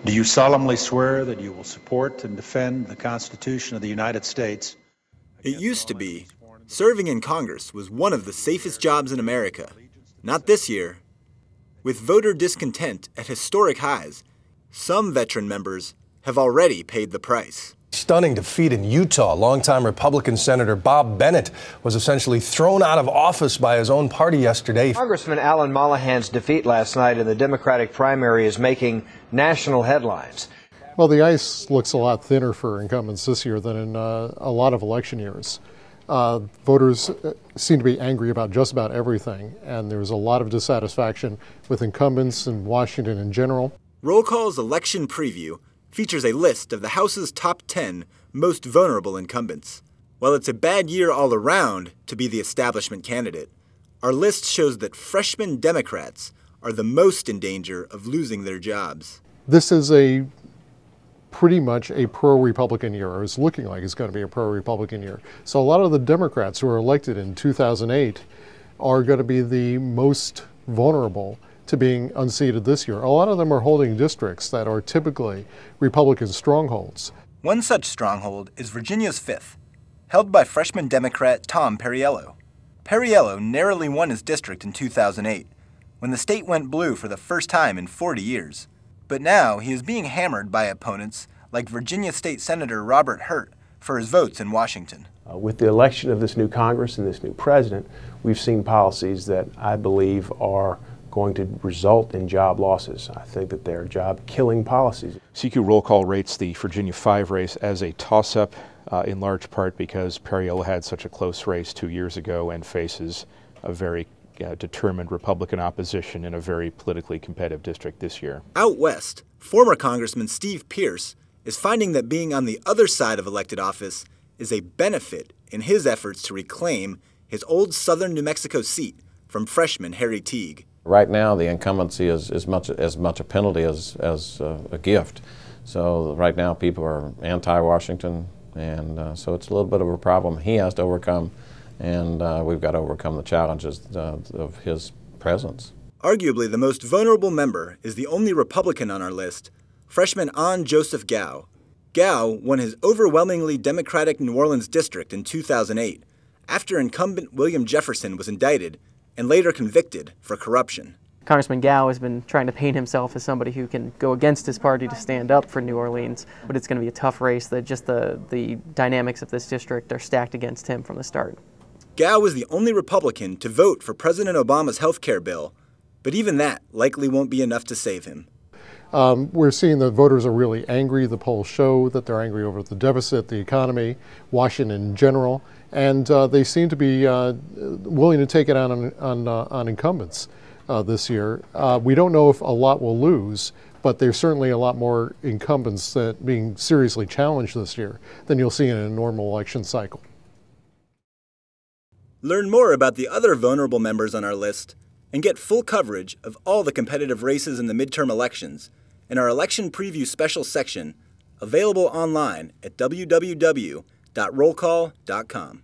Do you solemnly swear that you will support and defend the Constitution of the United States? It used to be, serving in Congress was one of the safest jobs in America. Not this year. With voter discontent at historic highs, some veteran members have already paid the price. Stunning defeat in Utah. Longtime Republican Senator Bob Bennett was essentially thrown out of office by his own party yesterday. Congressman Alan Mollahan's defeat last night in the Democratic primary is making national headlines. Well, the ice looks a lot thinner for incumbents this year than in a lot of election years. Voters seem to be angry about just about everything, and there's a lot of dissatisfaction with incumbents in Washington in general. Roll Call's election preview features a list of the House's top 10 most vulnerable incumbents. While it's a bad year all around to be the establishment candidate, our list shows that freshman Democrats are the most in danger of losing their jobs. This is pretty much a pro-Republican year, or it's looking like it's going to be a pro-Republican year. So a lot of the Democrats who were elected in 2008 are going to be the most vulnerable to being unseated this year. A lot of them are holding districts that are typically Republican strongholds. One such stronghold is Virginia's 5th, held by freshman Democrat Tom Perriello. Perriello narrowly won his district in 2008, when the state went blue for the first time in 40 years. But now he is being hammered by opponents like Virginia State Senator Robert Hurt for his votes in Washington. With the election of this new Congress and this new president, we've seen policies that I believe are going to result in job losses. I think that they're job-killing policies. CQ Roll Call rates the Virginia 5 race as a toss-up, in large part because Perriello had such a close race 2 years ago and faces a very determined Republican opposition in a very politically competitive district this year. Out west, former Congressman Steve Pierce is finding that being on the other side of elected office is a benefit in his efforts to reclaim his old southern New Mexico seat from freshman Harry Teague. Right now, the incumbency is as much a penalty as a gift. So right now, people are anti-Washington, and so it's a little bit of a problem he has to overcome, and we've got to overcome the challenges of his presence. Arguably, the most vulnerable member is the only Republican on our list, freshman An Joseph Gao. Gao won his overwhelmingly Democratic New Orleans district in 2008 after incumbent William Jefferson was indicted and later convicted for corruption. Congressman Gao has been trying to paint himself as somebody who can go against his party to stand up for New Orleans, but it's going to be a tough race. That just the dynamics of this district are stacked against him from the start. Gao was the only Republican to vote for President Obama's health care bill, but even that likely won't be enough to save him. We're seeing that voters are really angry. The polls show that they're angry over the deficit, the economy, Washington in general, and they seem to be willing to take it out on incumbents this year. We don't know if a lot will lose, but there's certainly a lot more incumbents that being seriously challenged this year than you'll see in a normal election cycle. Learn more about the other vulnerable members on our list and get full coverage of all the competitive races in the midterm elections in our election preview special section, available online at www.rollcall.com.